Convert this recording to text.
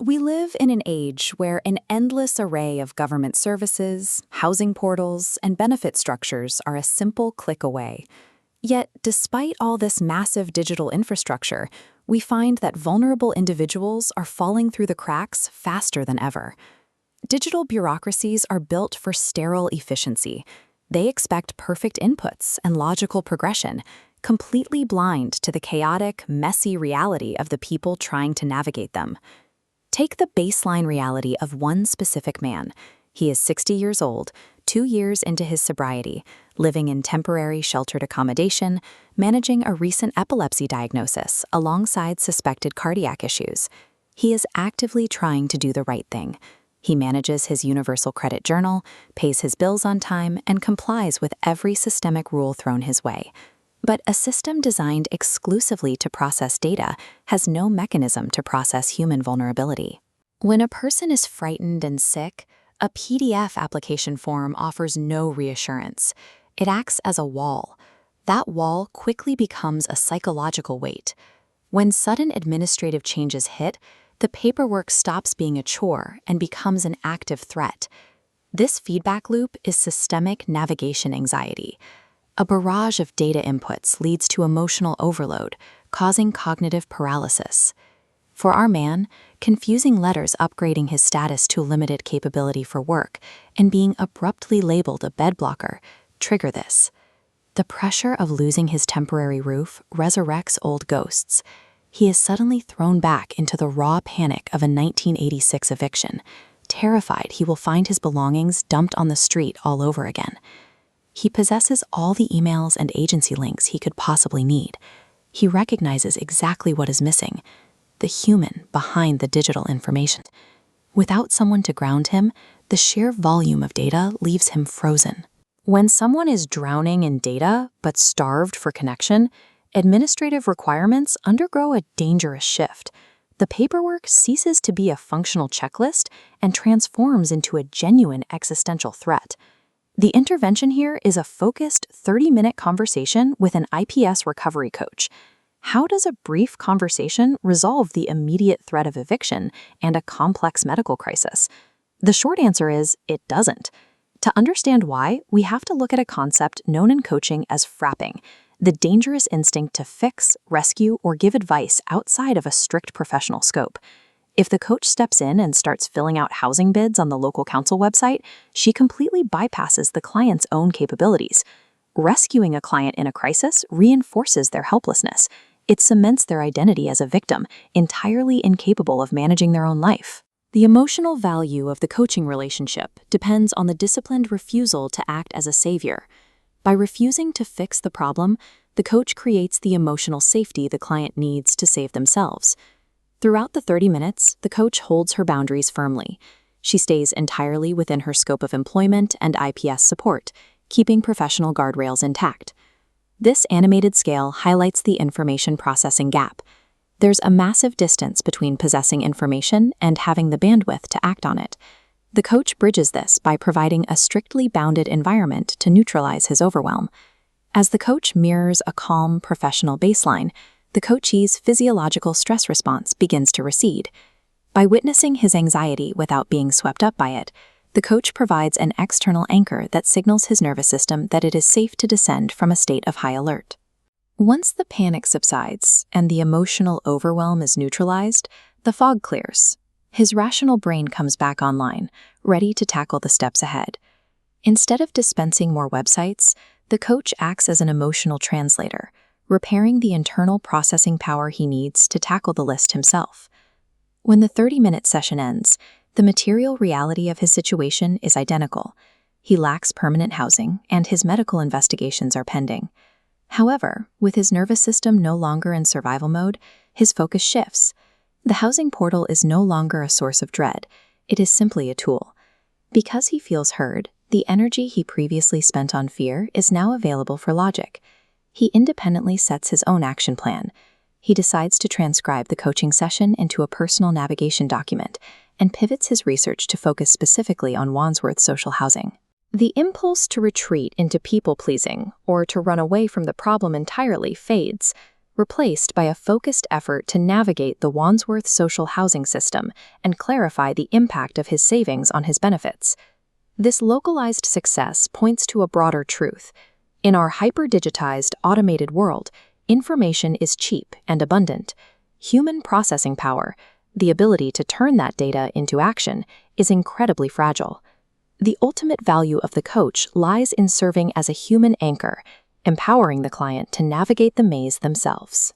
We live in an age where an endless array of government services, housing portals, and benefit structures are a simple click away. Yet, despite all this massive digital infrastructure, we find that vulnerable individuals are falling through the cracks faster than ever. Digital bureaucracies are built for sterile efficiency. They expect perfect inputs and logical progression, completely blind to the chaotic, messy reality of the people trying to navigate them. Take the baseline reality of one specific man. He is 60 years old, 2 years into his sobriety, living in temporary sheltered accommodation, managing a recent epilepsy diagnosis alongside suspected cardiac issues. He is actively trying to do the right thing. He manages his universal credit journal, pays his bills on time, and complies with every systemic rule thrown his way. But a system designed exclusively to process data has no mechanism to process human vulnerability. When a person is frightened and sick, a PDF application form offers no reassurance. It acts as a wall. That wall quickly becomes a psychological weight. When sudden administrative changes hit, the paperwork stops being a chore and becomes an active threat. This feedback loop is systemic navigation anxiety. A barrage of data inputs leads to emotional overload, causing cognitive paralysis. For our man, confusing letters upgrading his status to limited capability for work and being abruptly labeled a bed blocker trigger this. The pressure of losing his temporary roof resurrects old ghosts. He is suddenly thrown back into the raw panic of a 1986 eviction, terrified he will find his belongings dumped on the street all over again. He possesses all the emails and agency links he could possibly need. He recognizes exactly what is missing, the human behind the digital information. Without someone to ground him, the sheer volume of data leaves him frozen. When someone is drowning in data but starved for connection, administrative requirements undergo a dangerous shift. The paperwork ceases to be a functional checklist and transforms into a genuine existential threat. The intervention here is a focused 30-minute conversation with an IPS recovery coach. How does a brief conversation resolve the immediate threat of eviction and a complex medical crisis? The short answer is it doesn't. To understand why, we have to look at a concept known in coaching as frapping, the dangerous instinct to fix, rescue, or give advice outside of a strict professional scope. If the coach steps in and starts filling out housing bids on the local council website, she completely bypasses the client's own capabilities. Rescuing a client in a crisis reinforces their helplessness. It cements their identity as a victim, entirely incapable of managing their own life. The emotional value of the coaching relationship depends on the disciplined refusal to act as a savior. By refusing to fix the problem, the coach creates the emotional safety the client needs to save themselves. Throughout the 30 minutes, the coach holds her boundaries firmly. She stays entirely within her scope of employment and IPS support, keeping professional guardrails intact. This animated scale highlights the information processing gap. There's a massive distance between possessing information and having the bandwidth to act on it. The coach bridges this by providing a strictly bounded environment to neutralize his overwhelm. As the coach mirrors a calm, professional baseline, the coachee's physiological stress response begins to recede. By witnessing his anxiety without being swept up by it, the coach provides an external anchor that signals his nervous system that it is safe to descend from a state of high alert. Once the panic subsides and the emotional overwhelm is neutralized, the fog clears. His rational brain comes back online, ready to tackle the steps ahead. Instead of dispensing more websites, the coach acts as an emotional translator, repairing the internal processing power he needs to tackle the list himself. When the 30-minute session ends, the material reality of his situation is identical. He lacks permanent housing, and his medical investigations are pending. However, with his nervous system no longer in survival mode, his focus shifts. The housing portal is no longer a source of dread. It is simply a tool. Because he feels heard, the energy he previously spent on fear is now available for logic. He independently sets his own action plan. He decides to transcribe the coaching session into a personal navigation document and pivots his research to focus specifically on Wandsworth social housing. The impulse to retreat into people-pleasing or to run away from the problem entirely fades. replaced by a focused effort to navigate the Wandsworth social housing system and clarify the impact of his savings on his benefits. This localized success points to a broader truth. In our hyper-digitized, automated world, information is cheap and abundant. Human processing power, the ability to turn that data into action, is incredibly fragile. The ultimate value of the coach lies in serving as a human anchor, empowering the client to navigate the maze themselves.